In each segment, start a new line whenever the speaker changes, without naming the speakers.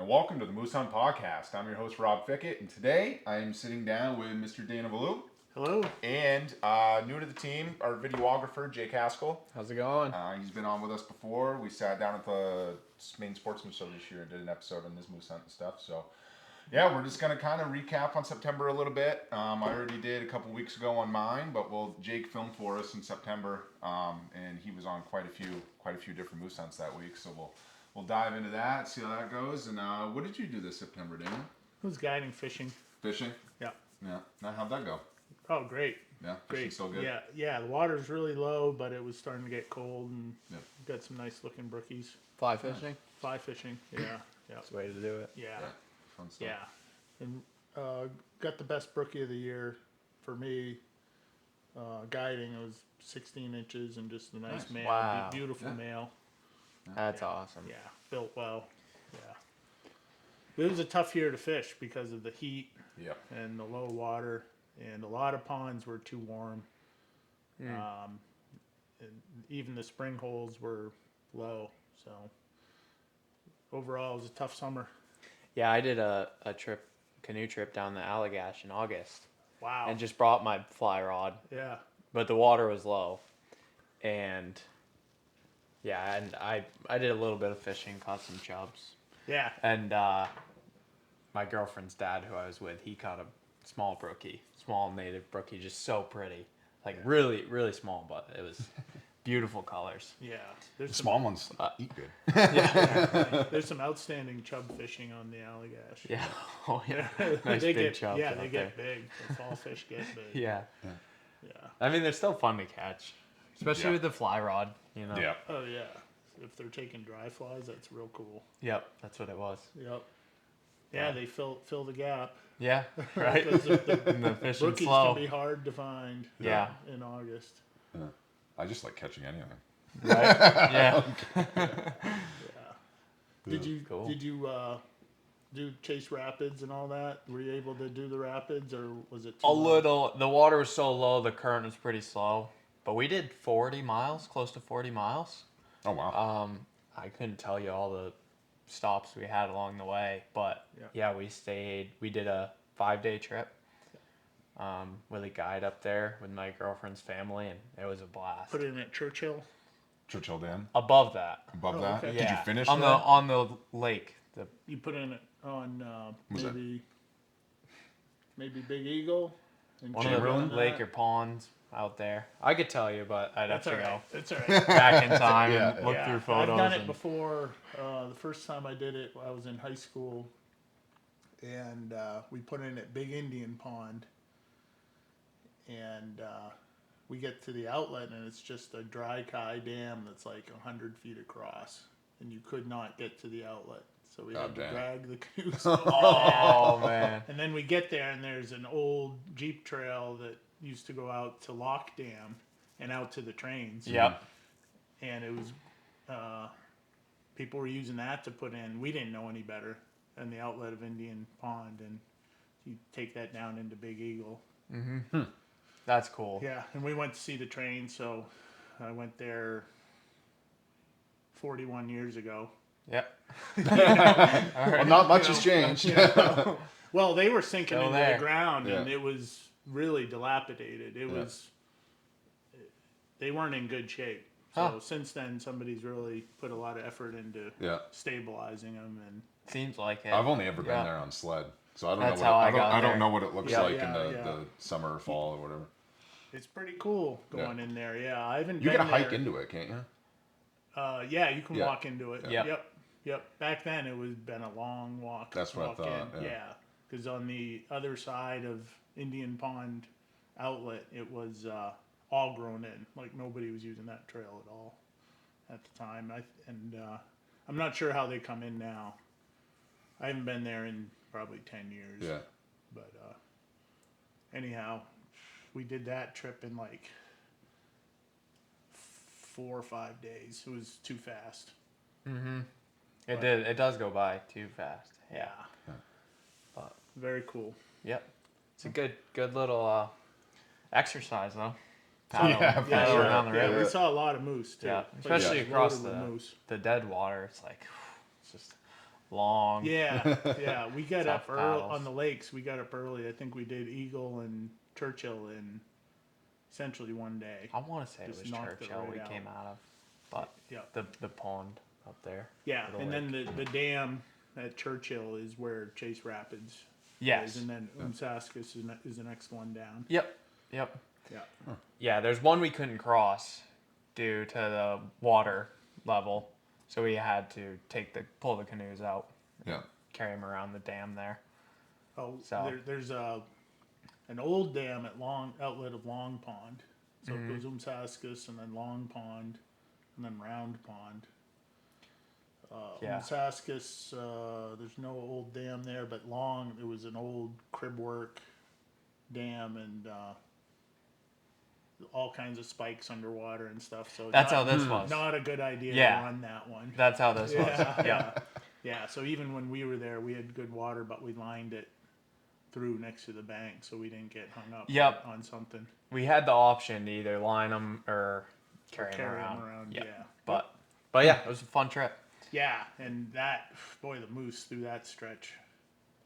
and welcome to the Moose Hunt Podcast. I'm your host, Rob Fickett, and today I am sitting down with Mr. Dana Valleau.
Hello.
And new to the team, our videographer, Jake Haskell.
How's it going?
He's been on with us before. We sat down at the Maine Sportsman Show this year and did an episode on this moose hunt and stuff. So, yeah, we're just going to kind of recap on September a little bit. I already did a couple weeks ago on mine, but Jake filmed for us in September, and he was on quite a few different moose hunts that week. So we'll dive into that, see how that goes. And what did you do this September, Dana?
It was guiding fishing.
Fishing?
Yeah.
Yeah. Now, how'd that go?
Oh, great.
Yeah, fishing still good?
Yeah. The water's really low, but it was starting to get cold, and got some nice looking brookies.
Fly fishing?
Fly fishing, yeah.
That's the way to do it.
Yeah.
Fun stuff.
Yeah. And got the best brookie of the year for me. Guiding, it was 16 inches and just a nice male.
Wow.
Beautiful male.
That's awesome.
Yeah, built well. Yeah. It was a tough year to fish because of the heat and the low water, and a lot of ponds were too warm. And even the spring holes were low. So overall, it was a tough summer.
Yeah, I did a canoe trip down the Allagash in August.
Wow.
And just brought my fly rod.
Yeah.
But the water was low. And I did a little bit of fishing, caught some chubs.
Yeah.
And my girlfriend's dad, who I was with, he caught a small native brookie, just so pretty. Like really, really small, but it was beautiful colors.
Yeah.
The small ones eat good.
There's some outstanding chub fishing on the Allagash.
Yeah. Oh, yeah. Nice
they
big
get,
chubs
yeah,
out
they
there.
get big. The fall fish get big.
Yeah.
Yeah.
I mean, they're still fun to catch, especially with the fly rod, you know?
Yeah.
Oh, yeah. If they're taking dry flies, that's real cool.
Yep, that's what it was.
Yep. Yeah, they fill the gap.
Yeah, right?
Because
And the fishing
rookies
slow.
can be hard to find in August.
Yeah. I just like catching anything.
Right? Yeah.
Did you
Cool.
do chase rapids and all that? Were you able to do the rapids, or was it too
A
low?
little. The water was so low, the current was pretty slow. But we did 40 miles, close to 40 miles.
Oh, wow.
I couldn't tell you all the stops we had along the way, but we did a 5-day trip with a guide up there with my girlfriend's family, and it was a blast.
Put it in at Churchill.
Churchill Dam?
Above that.
Above that?
okay.
Did you finish
on
that?
on the lake?
You put in it on
Was that-
maybe Big Eagle. And
One of
Chamberlain?
the lake or ponds out there. I could tell you, but I'd have
That's all
to
right.
go
That's all right.
back in time
Yeah,
and look through photos.
I've done it
and-
before. The first time I did it, I was in high school, and we put in at Big Indian Pond, and we get to the outlet, and it's just a dry kai dam that's like 100 feet across, and you could not get to the outlet, so we had to
damn.
drag the canoes.
Oh man.
And then we get there, and there's an old Jeep trail that used to go out to Lock Dam and out to the trains.
Yep.
And it was, people were using that to put in. We didn't know any better than the outlet of Indian Pond, and you take that down into Big Eagle.
That's cool.
Yeah, and we went to see the train, so I went there 41 years ago.
Yep.
Well, not much has changed.
Well, they were sinking
Still
into
there.
the ground, and
Yeah.
it was really dilapidated. They weren't in good shape. So since then, somebody's really put a lot of effort into stabilizing them. And
Seems like it.
I've only ever been there on sled, so I don't
That's
know.
how
What
I
I
got
don't
there.
know what it looks
Yeah,
like
yeah,
in the
yeah.
summer or fall or whatever.
it's pretty cool going in there. Yeah, I haven't
You
been
can hike
there.
into it, can't you?
Yeah, you can
Yeah.
walk into it.
Yeah.
Yep. Back then, it was been a long walk.
That's what I
walk
thought,
in.
yeah.
Because on the other side of Indian Pond outlet, it was all grown in. Like nobody was using that trail at all at the time. I'm not sure how they come in now. I haven't been there in probably 10 years.
Yeah.
But anyhow, we did that trip in like 4 or 5 days. It was too fast.
It did. It does go by too fast. Yeah. But
Very cool.
yep. It's a good little exercise though.
Yeah, for
paddling
sure.
down the
Yeah,
river.
we saw a lot of moose too.
Yeah,
Like,
especially
loaded
across
with moose.
the dead water. It's like it's just long.
Yeah. We got
Tough
up early
paddles.
on the lakes. We got up early. I think we did Eagle and Churchill in essentially one day.
I want to say
Just
it was
knocked it
Churchill
right
we
out.
came out of, but
Yeah.
the pond up there.
Yeah,
or the
and
lake.
then the dam at Churchill is where Chase Rapids
Yes.
is, and then Umsaskus is the next one down.
Yep.
Yeah.
Yeah, there's one we couldn't cross due to the water level, so we had to pull the canoes out,
Yeah.
carry them around the dam there.
Oh,
So-
there's an old dam at outlet of Long Pond. So
Mm-hmm.
it goes Umsaskus and then Long Pond and then Round Pond.
Yeah.
Umsaskus, there's no old dam there, but Long, it was an old crib work dam and all kinds of spikes underwater and stuff. So
That's how this was.
Not a good idea
Yeah.
to run that one.
That's how this was.
Yeah. Yeah. So even when we were there, we had good water, but we lined it through next to the bank, so we didn't get hung up
Yep.
on something.
We had the option to either line them or carry them
Carry
around.
them around.
Yep.
Yeah.
But yeah, it was a fun trip.
Yeah, and that boy, the moose through that stretch,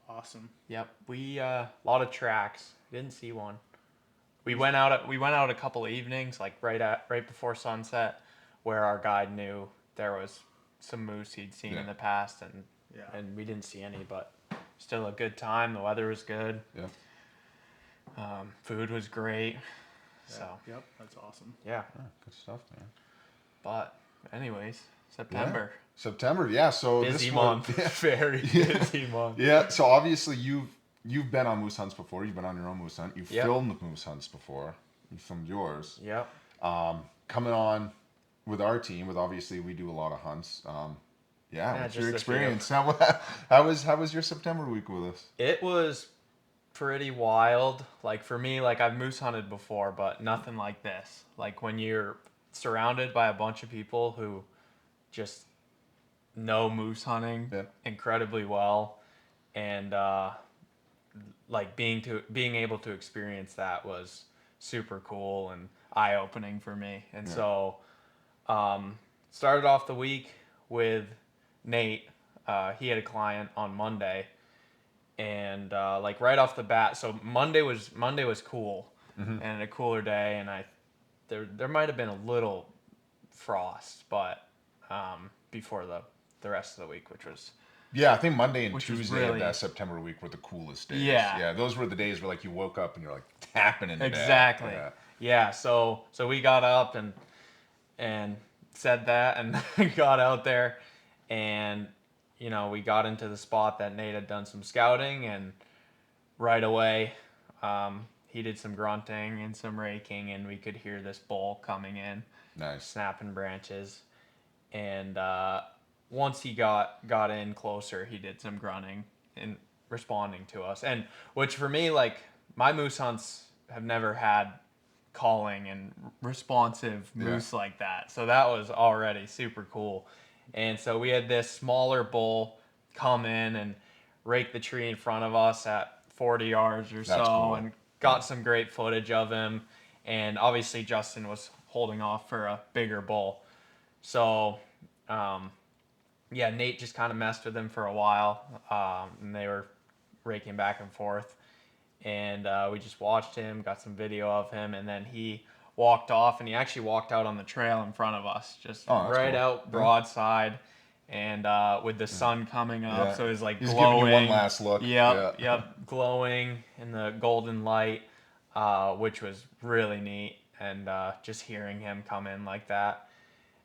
awesome.
Yep, we a lot of tracks. Didn't see one. We went out a couple of evenings, like right before sunset, where our guide knew there was some moose he'd seen in the past, and we didn't see any, but still a good time. The weather was good.
Yeah.
Food was great.
Yeah.
So
Yep, that's awesome.
yeah.
Good stuff, man.
But anyways, September.
September, yeah. So
Busy
this
month.
One,
Very busy month.
yeah. So obviously you've been on moose hunts before. You've been on your own moose hunt. You've
Yep.
filmed moose hunts before. You filmed yours.
Yep.
Coming on with our team, with obviously we do a lot of hunts.
Yeah,
what's
just
your
a few.
experience? How was your September week with us?
It was pretty wild. Like for me, like I've moose hunted before, but nothing like this. Like when you're surrounded by a bunch of people who just know moose hunting incredibly well, and like being able to experience that was super cool and eye opening for me. And so started off the week with Nate. He had a client on Monday, and like right off the bat, so Monday was cool and a cooler day, and there might have been a little frost, but before the rest of the week, which was
Yeah, I think Monday and
Which was
Tuesday
really-
of that September week were the coolest days.
Yeah.
Yeah, those were the days where like you woke up and you're like tapping into
exactly
bed.
yeah. So we got up and said that and got out there, and we got into the spot that Nate had done some scouting, and right away he did some grunting and some raking, and we could hear this bull coming in,
Nice.
snapping branches, and once he got in closer, he did some grunting and responding to us, and which for me, like my moose hunts have never had calling and responsive moose like that, so that was already super cool. And so we had this smaller bull come in and rake the tree in front of us at 40 yards or so,
cool.
and got some great footage of him. And obviously Justin was holding off for a bigger bull. So, Nate just kind of messed with him for a while, and they were raking back and forth. And we just watched him, got some video of him, and then he walked off, and he actually walked out on the trail in front of us, just right
cool.
out broadside, and with the sun coming up, so it was like
He's
glowing.
giving you one last look.
Yep, glowing in the golden light, which was really neat, and just hearing him come in like that.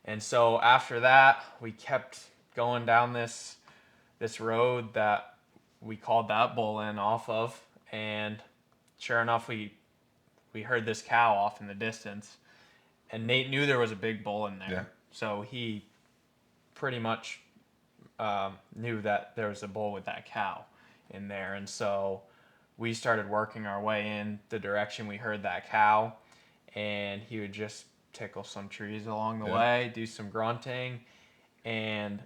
And so after that, we kept going down this road that we called that bull in off of, and sure enough, we heard this cow off in the distance, and Nate knew there was a big bull in there.
Yeah.
So he pretty much knew that there was a bull with that cow in there. And so we started working our way in the direction we heard that cow, and he would just tickle some trees along the way, do some grunting, and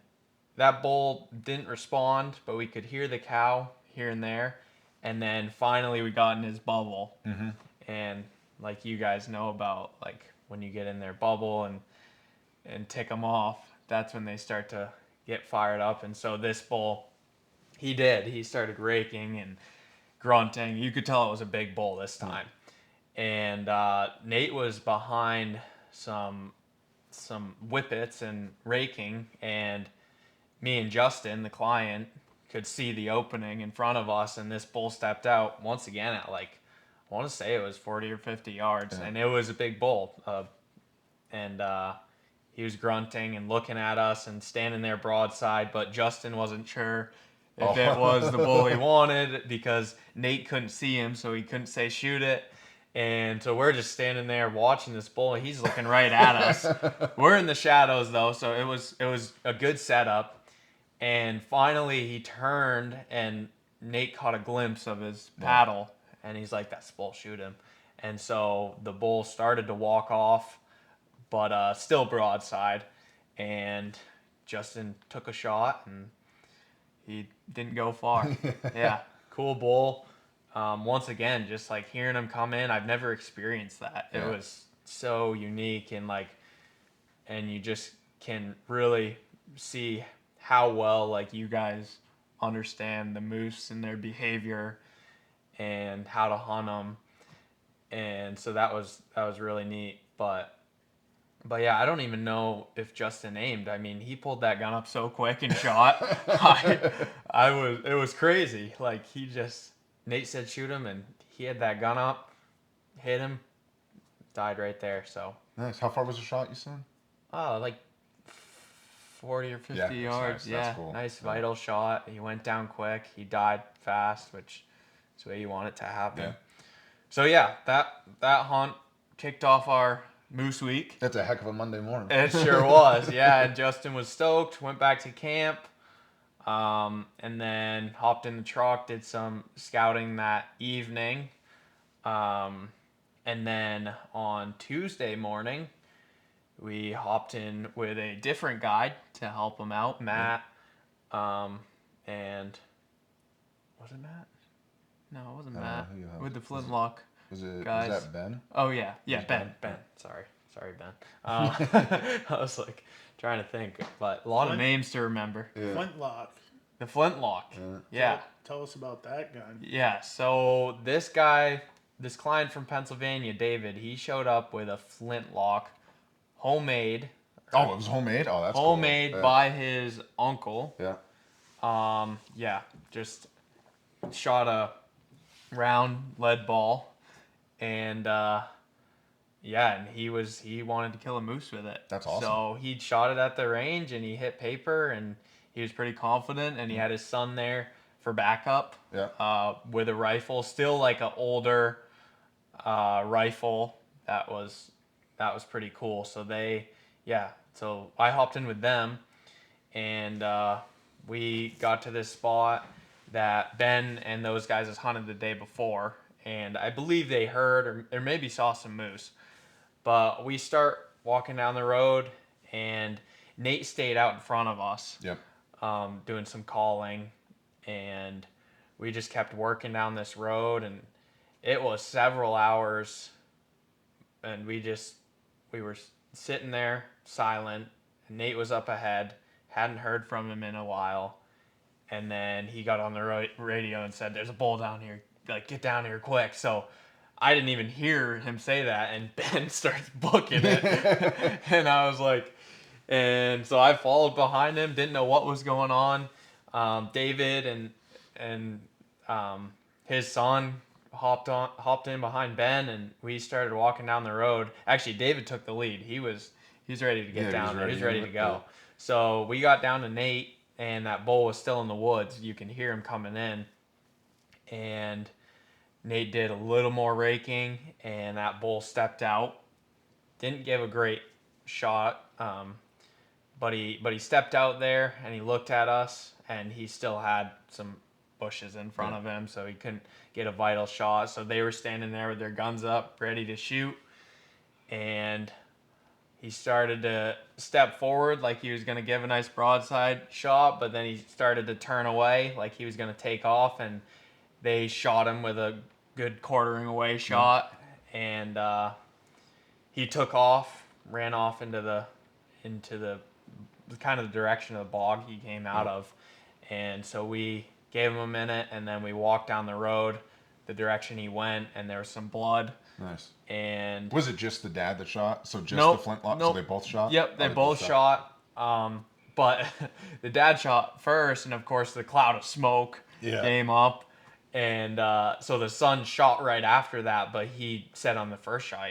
that bull didn't respond, but we could hear the cow here and there. And then finally we got in his bubble. And like you guys know about, like when you get in their bubble and tick them off, that's when they start to get fired up. And so this bull, he started raking and grunting. You could tell it was a big bull this time. And Nate was behind some whippets and raking, and me and Justin, the client, could see the opening in front of us, and this bull stepped out once again at like, I want to say it was 40 or 50 yards, and it was a big bull. And he was grunting and looking at us and standing there broadside, but Justin wasn't sure if it was the bull he wanted because Nate couldn't see him, so he couldn't say shoot it. And so we're just standing there watching this bull, and he's looking right at us. We're in the shadows though, so it was a good setup. And finally he turned, and Nate caught a glimpse of his paddle, and he's like, "That's bull, shoot him." And so the bull started to walk off, but still broadside. And Justin took a shot, and he didn't go far. Yeah, cool bull. Once again, just like hearing him come in, I've never experienced that. It was so unique, and you just can really see how well like you guys understand the moose and their behavior and how to hunt them. And so that was really neat. But yeah, I don't even know if Justin aimed. I mean, he pulled that gun up so quick and shot. It was crazy. Like Nate said shoot him, and he had that gun up, hit him, died right there. So
Nice. How far was the shot, you said?
like 40 or 50 yards.
Nice.
Yeah,
That's cool.
nice vital shot. He went down quick. He died fast, which is the way you want it to happen.
Yeah.
So yeah, that hunt kicked off our Moose Week.
That's a heck of a Monday morning.
It sure was. Yeah, and Justin was stoked. Went back to camp. And then hopped in the truck, did some scouting that evening. And then on Tuesday morning, we hopped in with a different guide to help him out, Matt. And was it Matt? No, it wasn't Matt. With the flintlock.
Was
guys.
that Ben?
Oh yeah, Ben. Sorry, Ben. I was like trying to think, but a lot of names to remember.
Yeah.
Flintlock.
The flintlock. Yeah.
Tell us about that gun.
Yeah. So this client from Pennsylvania, David, he showed up with a flintlock, homemade.
Oh, it was homemade. Oh, that's
homemade
cool.
by his uncle.
Yeah.
Yeah. Just shot a round lead ball, and yeah, and he wanted to kill a moose with it.
That's awesome.
So he shot it at the range, and he hit paper, and he was pretty confident, and he had his son there for backup.
Yeah.
With a rifle, still like an older rifle. That was pretty cool. So so I hopped in with them, and we got to this spot that Ben and those guys has hunted the day before, and I believe they heard or maybe saw some moose. But we start walking down the road, and Nate stayed out in front of us.
Yep.
Doing some calling, and we just kept working down this road, and it was several hours, and we were sitting there silent, and Nate was up ahead, hadn't heard from him in a while, and then he got on the radio and said, "There's a bull down here, like get down here quick." So I didn't even hear him say that, and Ben starts booking it. And I was like, and so I followed behind him, didn't know what was going on. David and his son hopped in behind Ben, and we started walking down the road. Actually, David took the lead. He was ready to get down there. He was ready to go. So we got down to Nate, and that bull was still in the woods. You can hear him coming in. And Nate did a little more raking, and that bull stepped out. Didn't give a great shot, but he stepped out there, and he looked at us, and he still had some bushes in front of him, so he couldn't get a vital shot. So they were standing there with their guns up, ready to shoot, and he started to step forward like he was going to give a nice broadside shot, but then he started to turn away like he was going to take off, and they shot him with a good quartering away shot, and he took off, ran off into the kind of the direction of the bog he came out of. And so we gave him a minute, and then we walked down the road the direction he went, and there was some blood.
Nice.
And
was it just the dad that shot? So just
Nope,
the flintlock?
nope.
So they both shot?
Yep, they both shot. But the dad shot first, and of course the cloud of smoke came up. And so the son shot right after that, but he said on the first shot,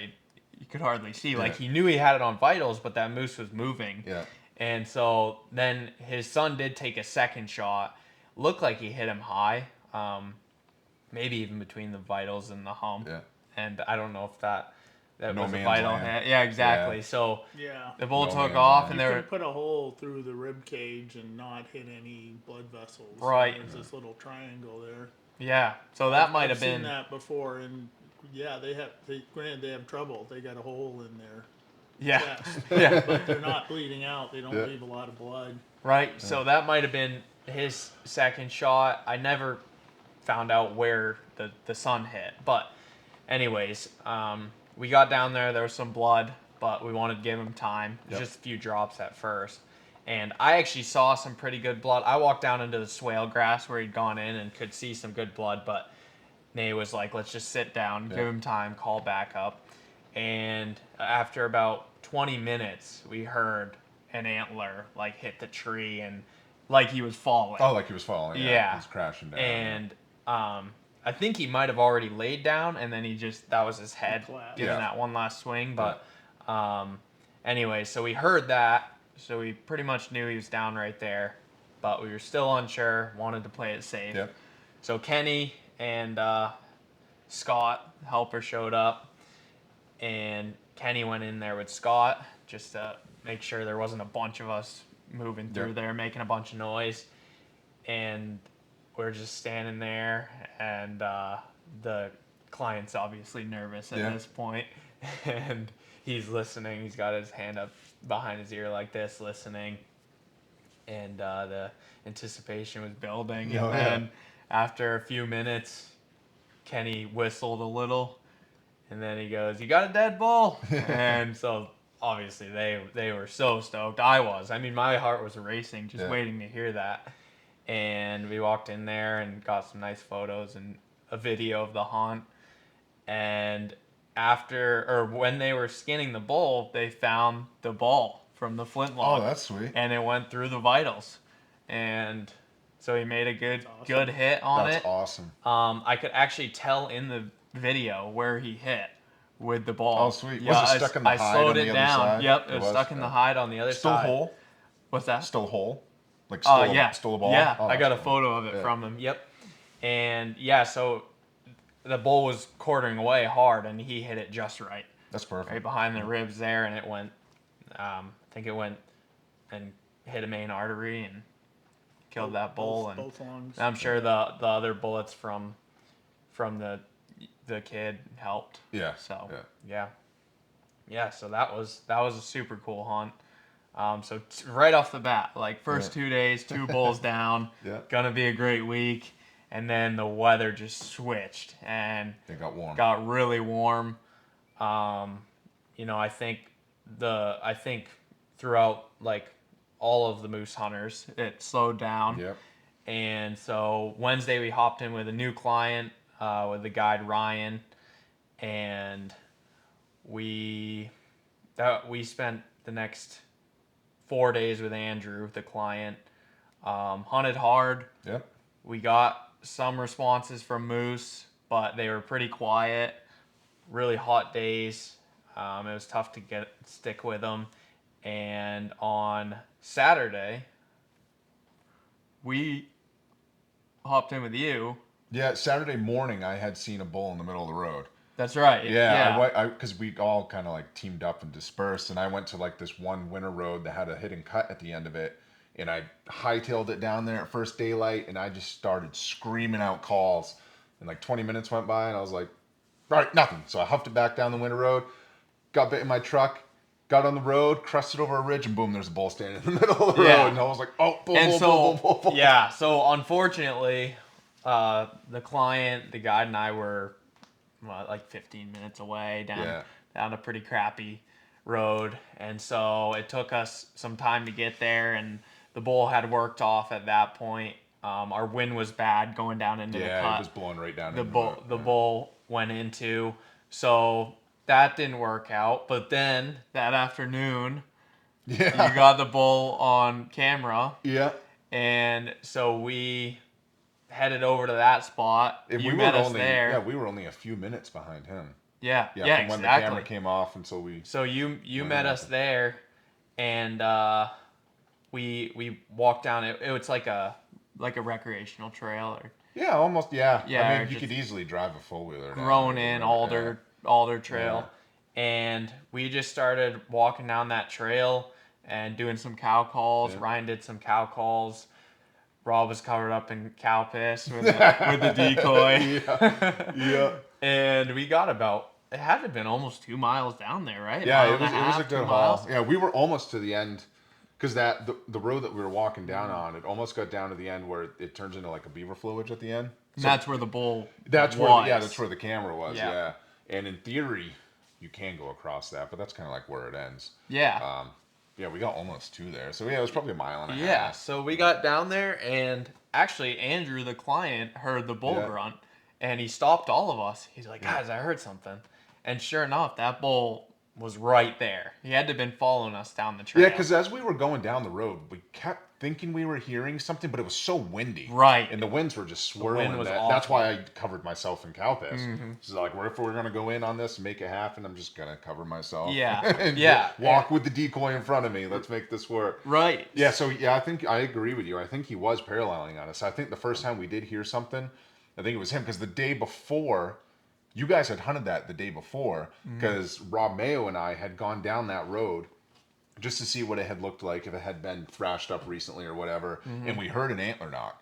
you could hardly see. Like, he knew he had it on vitals, but that moose was moving.
Yeah.
And so then his son did take a second shot. Looked like he hit him high, maybe even between the vitals and the hump.
Yeah.
And I don't know if that
No
was a
man's
vital
land.
hit. Yeah, exactly.
Yeah.
So
Yeah.
the bull
No
took
man's
off,
land.
and
You
they
could
were
put a hole through the rib cage and not hit any blood vessels.
Right.
There's this little triangle there.
yeah. So that might
I've
have
seen
been
that before, and yeah, granted they have trouble. They got a hole in their
yeah
chest,
yeah
but they're not bleeding out. They don't
Yeah.
leave a lot of blood.
right. So that might have been his second shot. I never found out where the sun hit, but anyways, we got down there. There was some blood, but we wanted to give him time. It was just a few drops at first. And I actually saw some pretty good blood. I walked down into the swale grass where he'd gone in and could see some good blood, but Nay was like, let's just sit down, give him time, call back up. And after about 20 minutes, we heard an antler like hit the tree and like he was falling.
Oh, like he was falling.
Yeah.
He was crashing down.
And I think he might have already laid down, and then that was his head
collapsed.
giving
Yeah.
that one last swing. But anyway, so we heard that, so we pretty much knew he was down right there, but we were still unsure, wanted to play it safe.
Yep.
So Kenny and Scott, the helper, showed up, and Kenny went in there with Scott just to make sure there wasn't a bunch of us moving through there, making a bunch of noise. And we're just standing there, and the client's obviously nervous at this point, and he's listening. He's got his hand up behind his ear like this, listening, and the anticipation was building. And then after a few minutes, Kenny whistled a little, and then he goes, "You got a dead bull?" And so obviously they were so stoked. I was. I mean, my heart was racing just waiting to hear that. And we walked in there and got some nice photos and a video of the hunt. And when they were skinning the bull, they found the ball from the flintlock.
Oh, that's sweet.
And it went through the vitals. And so he made a good hit on it.
That's awesome.
I could actually tell in the video where he hit with the ball.
Oh, sweet.
Yeah,
Was it stuck in the
I
hide
slowed
on the
it
other
down.
side?
Yep, it was stuck in the hide on the other
Still
side.
whole?
What's that?
Still whole? Like
Oh,
still,
yeah.
still a ball?
Yeah,
Oh,
I got a
that's
photo of it from him. Yep. And yeah, so the bull was quartering away hard, and he hit it just right.
That's perfect.
Right behind the ribs there, and it went, I think it went and hit a main artery and killed that bull. And
Both lungs.
I'm sure the other bullets from the kid helped.
Yeah.
So yeah. So that was a super cool hunt. So right off the bat, like first 2 days, 2 bulls down, gonna be a great week, and then the weather just switched and
It got warm.
got really warm. I think throughout like all of the moose hunters, it slowed down.
Yep.
And so Wednesday we hopped in with a new client, with the guide Ryan, and we spent the next 4 days with Andrew, the client. Hunted hard.
Yep.
We got some responses from moose, but they were pretty quiet. Really hot days. It was tough to stick with them. And on Saturday, we hopped in with you.
Yeah, Saturday morning I had seen a bull in the middle of the road.
That's right.
Yeah, because we all kind of like teamed up and dispersed, and I went to like this one winter road that had a hidden cut at the end of it, and I hightailed it down there at first daylight, and I just started screaming out calls, and like 20 minutes went by, and I was like, all right, nothing. So I huffed it back down the winter road, got bit in my truck, got on the road, crested over a ridge, and boom, there's a bull standing in the middle of the road, and I was like, oh, bull,
and
bull,
so,
bull, bull, bull.
Yeah, so unfortunately, the client, the guide, and I were like 15 minutes away down a pretty crappy road, and so it took us some time to get there, and the bull had worked off at that point. Our wind was bad going down into the cut.
Yeah, it was blowing right down.
The bull went into, so that didn't work out. But then that afternoon, you got the bull on camera.
Yeah.
And so we headed over to that spot.
And
you met us there.
Yeah, we were only a few minutes behind him.
Yeah,
From
exactly.
when the camera came off until we.
So you met us there, and we walked down. It was like a recreational trail.
Yeah, almost. Yeah.
Yeah,
I mean, you could easily drive a four wheeler.
Grown in alder trail, and we just started walking down that trail and doing some cow calls.
Yeah.
Ryan did some cow calls. Rob was covered up in cow piss with the decoy.
Yeah.
And we got about, it had to have been almost 2 miles down there, right?
Yeah, it was a good haul. Yeah, we were almost to the end, because the road that we were walking down on, it almost got down to the end where it turns into like a beaver flowage at the end.
So that's where the bull
that's
was.
That's where the camera was.
Yeah.
Yeah. And in theory, you can go across that, but that's kind of like where it ends.
Yeah.
Yeah, we got almost to there. So yeah, it was probably a mile and a half.
Yeah, so we got down there, and actually Andrew, the client, heard the bull grunt, and he stopped all of us. He's like, guys, I heard something. And sure enough, that bull was right there. He had to have been following us down the trail.
Yeah, because as we were going down the road, we kept thinking we were hearing something, but it was so windy.
Right.
And the winds were just swirling.
wind was
That's
awful.
why I covered myself in cow piss. So like, if we're going to go in on this and make it happen, I'm just going to cover myself.
Yeah.
And
Yeah.
walk with the decoy in front of me. Let's make this work.
Right.
Yeah, so I think I agree with you. I think he was paralleling on us. I think the first time we did hear something, I think it was him, because the day before, you guys had hunted that the day before, because Rob Mayo and I had gone down that road just to see what it had looked like, if it had been thrashed up recently or whatever, and we heard an antler knock.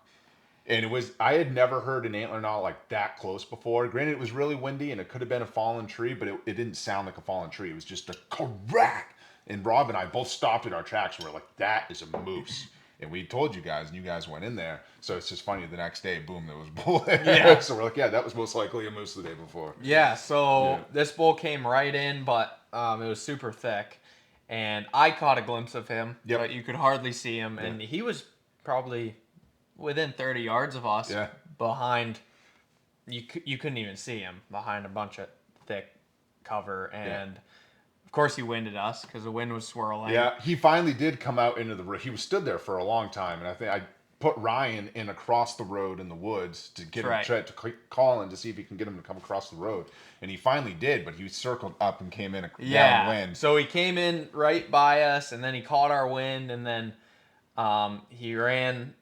And I had never heard an antler knock like that close before. Granted, it was really windy and it could have been a fallen tree, but it didn't sound like a fallen tree. It was just a crack. And Rob and I both stopped in our tracks. We were like, that is a moose. And we told you guys, and you guys went in there. So it's just funny, the next day, boom, there was a bull there.
Yeah.
So we're like, yeah, that was most likely a moose the day before.
Yeah, so this bull came right in, but it was super thick. And I caught a glimpse of him, but you could hardly see him. And he was probably within 30 yards of us, behind, you couldn't even see him, behind a bunch of thick cover. And of course he winded us because the wind was swirling.
Yeah, he finally did come out into he was stood there for a long time, and I think I put Ryan in across the road in the woods to get him to call in to see if he can get him to come across the road, and he finally did, but he circled up and came in downwind.
So he came in right by us, and then he caught our wind, and then he ran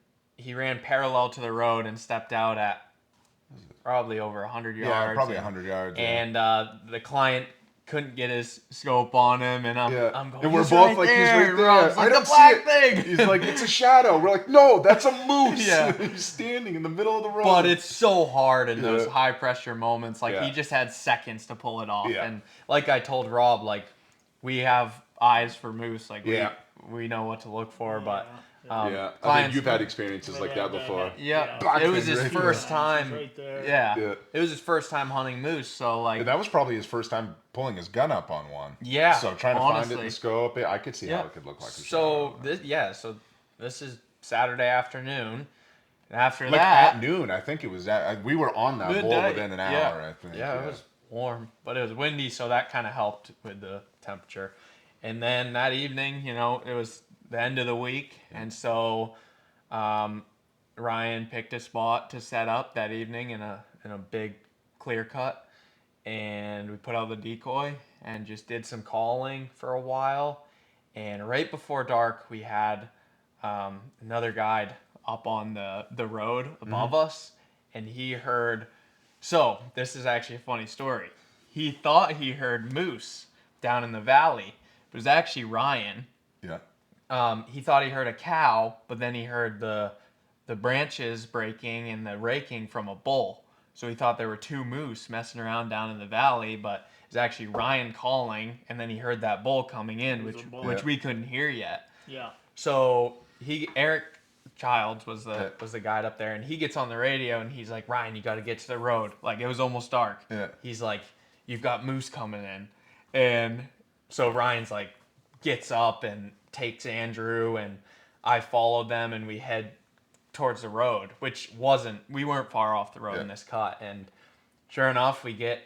parallel to the road and stepped out at probably over 100 yards.
Yeah, probably 100 yards.
And the client couldn't get his scope on him, and I'm going,
and we're
he's
both
right
like,
there.
he's right there.
Rob's
I
like,
don't
the black
see it.
thing.
He's like, it's a shadow. We're like, no, that's a moose.
Yeah.
He's standing in the middle of the road.
But it's so hard in those high pressure moments. Like he just had seconds to pull it off.
Yeah.
And like I told Rob, like we have eyes for moose. Like we know what to look for. But
I think you've had experiences like that before.
Yeah, it was his first time.
Right there.
Yeah, it was his first time hunting moose. So like,
and that was probably his first time pulling his gun up on one.
Yeah,
so trying to find it in the scope, I could see how it could look like.
So this is Saturday afternoon. And after
like
that,
at noon, I think it was. We were on that bull within an hour. I think.
Yeah, it was warm, but it was windy, so that kind of helped with the temperature. And then that evening, it was the end of the week, and so Ryan picked a spot to set up that evening in a big clear cut, and we put out the decoy and just did some calling for a while. And right before dark, we had another guide up on the road above us, and he heard. So this is actually a funny story. He thought he heard moose down in the valley. It was actually Ryan.
Yeah.
He thought he heard a cow, but then he heard the branches breaking and the raking from a bull. So he thought there were two moose messing around down in the valley, but it was actually Ryan calling, and then he heard that bull coming in, which we couldn't hear yet.
Yeah.
So Eric Childs was the guide up there, and he gets on the radio and he's like, Ryan, you got to get to the road. Like it was almost dark.
Yeah.
He's like, you've got moose coming in, and so Ryan's like gets up and takes Andrew, and I followed them, and we head towards the road, we weren't far off the road in this cut, and sure enough, we get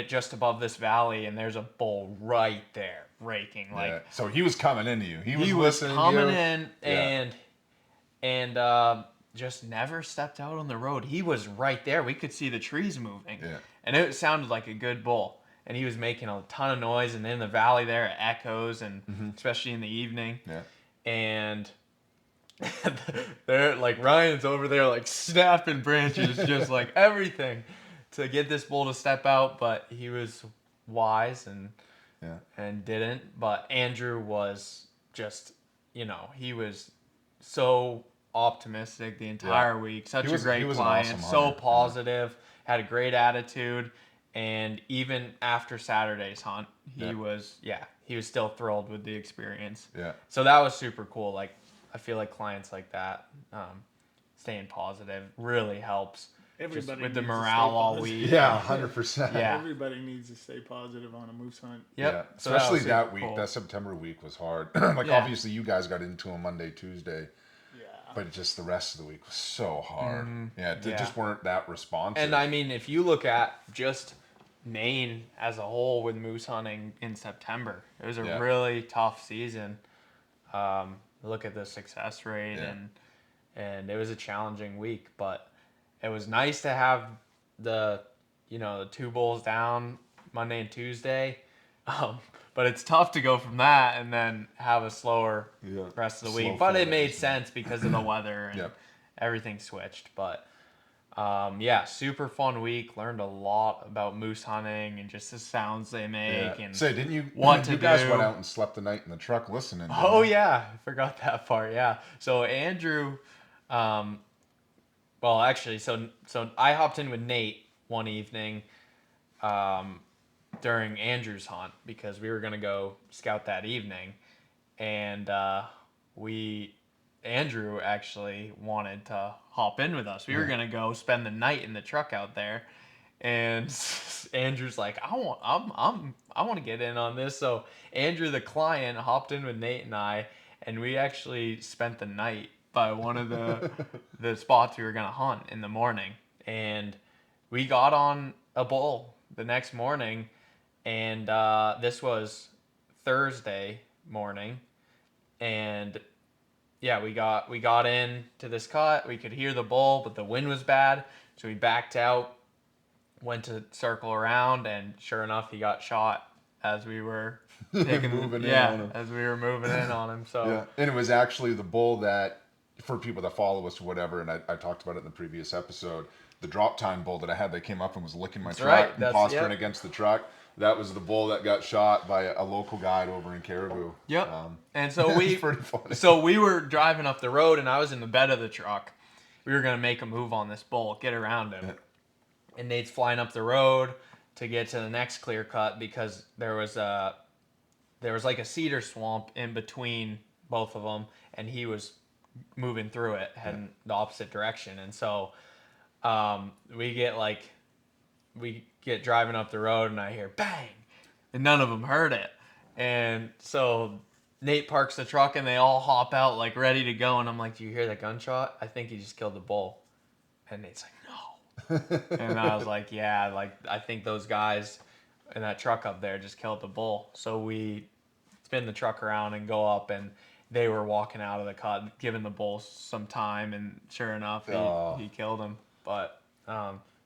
just above this valley, and there's a bull right there raking. Like,
so he was coming into you. He was listening
coming
to you.
in, and just never stepped out on the road. He was right there. We could see the trees moving, and it sounded like a good bull. And he was making a ton of noise, and in the valley there, it echoes, and especially in the evening.
Yeah.
And they're like, Ryan's over there like snapping branches, just like everything to get this bull to step out, but he was wise and didn't. But Andrew was just, he was so optimistic the entire week. Such a great client,
awesome
so
hunter.
positive, had a great attitude, and even after Saturday's hunt, he was still thrilled with the experience.
Yeah.
So that was super cool. Like, I feel like clients like that, staying positive really helps.
Everybody
just with the
needs to
morale
stay
all
positive.
week.
Yeah, 100%.
Yeah.
Everybody needs to stay positive on a moose hunt.
Yep.
Yeah.
So
Especially
was
that
super
week.
cool.
That September week was hard. Like, obviously, you guys got into a Monday, Tuesday.
Yeah.
But just the rest of the week was so hard. They
Yeah.
just weren't that responsive.
And I mean, if you look at just Maine as a whole with moose hunting in September, it was a really tough season. Look at the success rate, and it was a challenging week, but it was nice to have the two bulls down Monday and Tuesday. But it's tough to go from that and then have a slower rest of the week. But it made sense because of the weather and everything switched. But super fun week. Learned a lot about moose hunting and just the sounds they make. And
say, didn't you?
What
You
to
guys
do.
went out and slept the night in the truck listening.
Oh yeah, I forgot that part. Yeah. So Andrew, well actually, so I hopped in with Nate one evening, during Andrew's hunt because we were gonna go scout that evening, and Andrew actually wanted to hop in with us. We were gonna go spend the night in the truck out there, and Andrew's like, I want to get in on this. So Andrew, the client, hopped in with Nate and I, and we actually spent the night by one of the spots we were gonna hunt in the morning, and we got on a bull the next morning, and this was Thursday morning, and we got in to this cut. We could hear the bull, but the wind was bad, so we backed out, went to circle around, and sure enough, he got shot as we were
moving in on him.
as we were moving in on him. So
and it was actually the bull that, for people that follow us or whatever, and I talked about it in the previous episode, the drop time bull that I had that came up and was licking my truck and posturing against the truck. That was the bull that got shot by a local guide over in Caribou.
Yep. And so we
pretty funny.
So we were driving up the road, and I was in the bed of the truck. We were gonna make a move on this bull, get around him, and Nate's flying up the road to get to the next clear cut because there was like a cedar swamp in between both of them, and he was moving through it, heading the opposite direction, and so we get driving up the road, and I hear bang, and none of them heard it, and so Nate parks the truck, and they all hop out like ready to go, and I'm like, "Do you hear that gunshot? I think he just killed the bull," and Nate's like, "No," and I was like, "Yeah, like I think those guys in that truck up there just killed the bull." So we spin the truck around and go up, and they were walking out of the cut, giving the bull some time, and sure enough, he killed him. But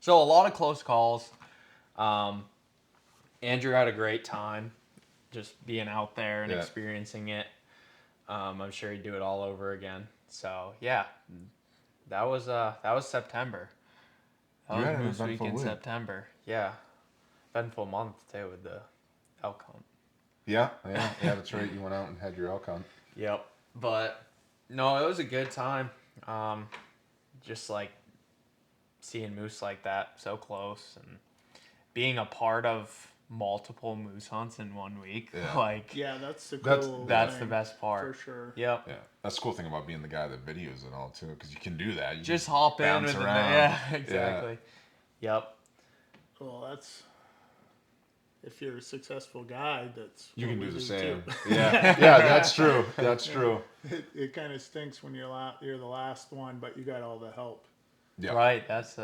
so a lot of close calls. Andrew had a great time just being out there and experiencing it. I'm sure he'd do it all over again. So yeah, that was September.
You had an
Moose Week
eventful
in
week.
September. Yeah, eventful month too with the elk hunt.
Yeah, that's right. You went out and had your elk hunt.
Yep. But no, it was a good time. Just like seeing moose like that so close and being a part of multiple moose hunts in 1 week.
Yeah.
Like
That's the
that's the
thing,
best part.
for sure.
Yep.
Yeah, that's the cool thing about being the guy that videos and all too, because you can do that. You
Just
can
hop in
bounce
with
around.
yeah, exactly. Yep.
Well, that's if you're a successful guide, that's
You
what
can
we
do the same.
too.
Yeah, yeah, that's true. That's true.
It kind of stinks when you're the last one, but you got all the help.
Yeah.
Right. That's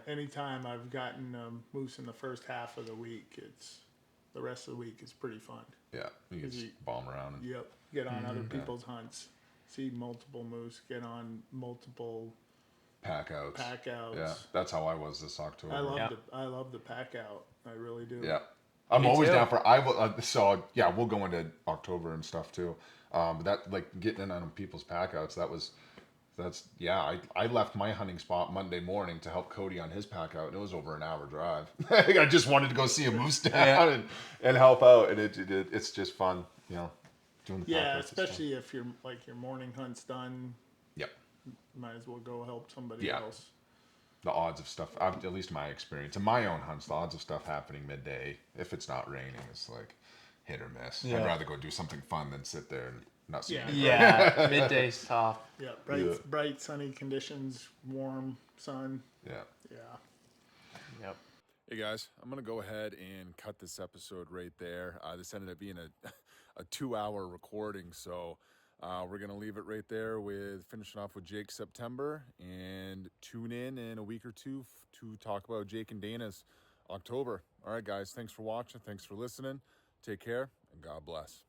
Anytime I've gotten moose in the first half of the week, the rest of the week is pretty fun.
Yeah, you can just bomb around. And,
Yep, get on other people's hunts, see multiple moose, get on multiple
pack outs.
outs.
Yeah, that's how I was this October.
I love the pack out. I really do.
Yeah, I'm
Me
always
too.
down for. I will. So yeah, we'll go into October and stuff too. But that like getting in on people's pack outs. I left my hunting spot Monday morning to help Cody on his pack out, and it was over an hour drive. I just wanted to go see a moose down and help out, and it's just fun, doing the pack
Yeah,
outs.
especially if your morning hunt's done.
Yep.
Might as well go help somebody
Yeah.
else.
The odds of stuff, at least my experience, in my own hunts, the odds of stuff happening midday, if it's not raining, is like hit or miss.
Yeah.
I'd rather go do something fun than sit there and not see anything.
Yeah. Midday's tough.
Yeah, bright sunny conditions, warm sun.
Yeah.
Yeah.
Yep.
Hey guys, I'm gonna go ahead and cut this episode right there. This ended up being a 2-hour recording, so we're gonna leave it right there with finishing off with Jake September, and tune in a week or two to talk about Jake and Dana's October. All right, guys, thanks for watching, thanks for listening. Take care, and God bless.